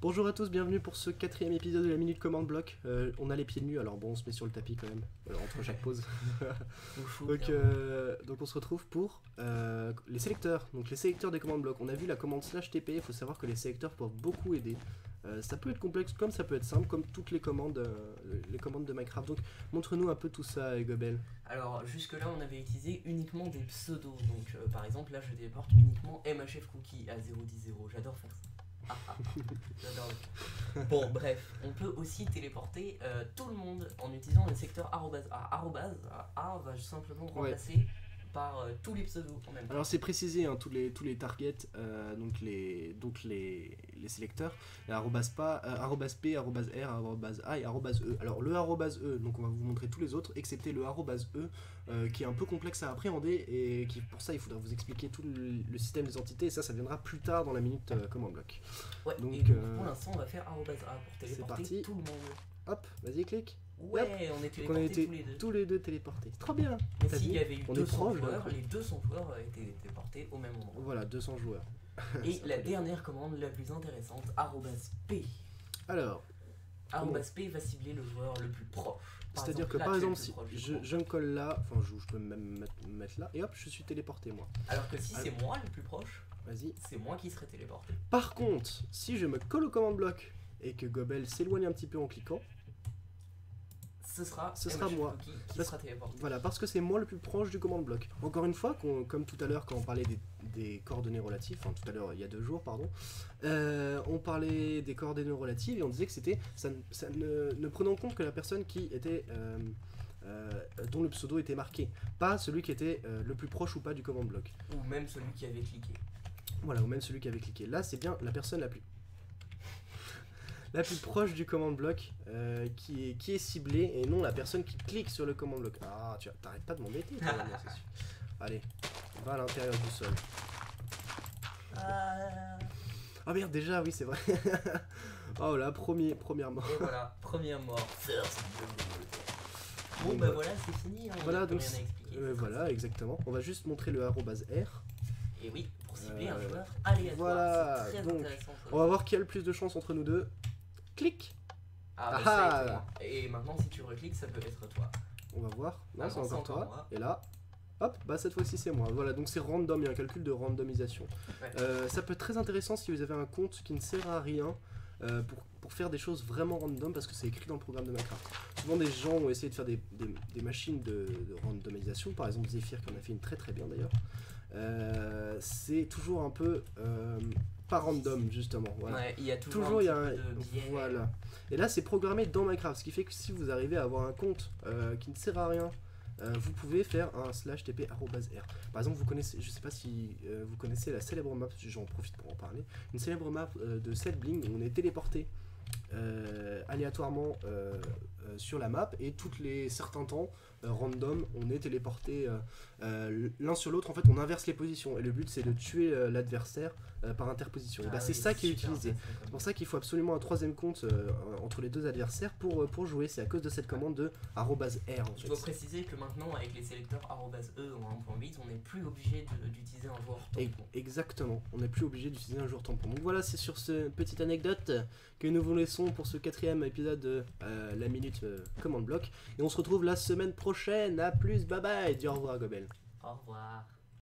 Bonjour à tous, bienvenue pour ce 4ème épisode de la Minute Command Block. On a les pieds nus, alors bon, on se met sur le tapis quand même, entre chaque pause. donc on se retrouve pour les sélecteurs. Donc les sélecteurs des commandes blocs. On a vu la commande /tp, il faut savoir que les sélecteurs peuvent beaucoup aider. Ça peut être complexe comme ça peut être simple, comme toutes les commandes de Minecraft. Donc montre-nous un peu tout ça, Gobel. Alors jusque là on avait utilisé uniquement des pseudos. Donc par exemple là je téléporte uniquement MHF Cookie à 010. J'adore faire ça. J'adore. Bon bref, on peut aussi téléporter tout le monde en utilisant le secteur arrobase. A va simplement remplacer par tous les pseudos en même temps. Alors c'est précisé, hein, tous les targets, donc les sélecteurs, arrobase P, arrobase R, arrobase A et arrobase E. Alors le arrobase E, donc on va vous montrer tous les autres, excepté le arrobase E, qui est un peu complexe à appréhender et qui pour ça il faudra vous expliquer tout le système des entités, et ça viendra plus tard dans la minute command block. Ouais, donc, et donc pour l'instant on va faire arrobase A pour téléporter tout le monde. Hop, vas-y clique. Ouais, yep. on est téléportés tous les deux téléportés. Trop bien. Mais s'il y avait eu 200 joueurs, les 200 joueurs étaient téléportés au même moment. Voilà, 200 joueurs. Et la dernière commande la plus intéressante, arrobase P. Alors, arrobase P va cibler le joueur le plus proche. C'est-à-dire que par exemple, si je me colle là, enfin je peux même me mettre là, et hop, je suis téléporté moi. Alors que si c'est moi le plus proche, vas-y, c'est moi qui serai téléporté. Par contre, si je me colle au command block et que Gobel s'éloigne un petit peu en cliquant, ce sera moi qui sera téléporté. Voilà, parce que c'est moi le plus proche du command block. Encore une fois, comme tout à l'heure quand on parlait des coordonnées relatives, enfin tout à l'heure il y a 2 jours, pardon, on parlait des coordonnées relatives et on disait que c'était ça ne prenant en compte que la personne qui était dont le pseudo était marqué, pas celui qui était le plus proche ou pas du command block. Ou même celui qui avait cliqué. Voilà, ou même celui qui avait cliqué. Là, c'est bien la personne la plus proche du command block qui est ciblée et non la personne qui clique sur le command block. Ah, tu t'arrêtes pas de m'embêter, toi, c'est sûr. Allez, va à l'intérieur du sol. Ah merde, déjà, oui, c'est vrai. Oh là, première mort. Et voilà, première mort. Bon, bah voilà, c'est fini. Hein, voilà, donc voilà, exactement. On va juste montrer le arrobase R. Et oui, pour cibler un joueur aléatoire. Voilà, très donc intéressant. on va voir qui a le plus de chance entre nous deux. Clic. Ah, bah et maintenant, si tu recliques, ça peut être toi. On va voir. Non, c'est encore toi. Moi. Et là, hop, bah cette fois-ci c'est moi. Voilà, donc c'est random, il y a un calcul de randomisation. Ouais. Ça peut être très intéressant si vous avez un compte qui ne sert à rien pour faire des choses vraiment random, parce que c'est écrit dans le programme de Minecraft. Souvent des gens ont essayé de faire des machines de randomisation, par exemple Zephyr qui en a fait une très très bien d'ailleurs. C'est toujours un peu pas random justement. Voilà. Ouais, il y a toujours un peu de biais. Voilà. Et là c'est programmé dans Minecraft, ce qui fait que si vous arrivez à avoir un compte qui ne sert à rien, vous pouvez faire un /tp @r. Par exemple, vous connaissez, je sais pas si vous connaissez la célèbre map, j'en profite pour en parler, une célèbre map de Setbling où on est téléporté aléatoirement sur la map, et toutes les certains temps random on est téléporté l'un sur l'autre. En fait on inverse les positions et le but c'est de tuer l'adversaire par interposition. Et bah, c'est ça qui est utilisé. C'est pour ça qu'il faut absolument un 3ème compte entre les 2 adversaires pour jouer. C'est à cause de cette commande de arrobase R. Je dois préciser que maintenant avec les sélecteurs arrobase E en 1.8 on n'est plus obligé d'utiliser un joueur tampon. Exactement, on n'est plus obligé d'utiliser un joueur tampon. Donc voilà, c'est sur cette petite anecdote que nous vous laissons pour ce 4ème épisode de la minute command block, et on se retrouve la semaine prochaine. À plus, bye bye, dis au revoir Gobel. Au revoir.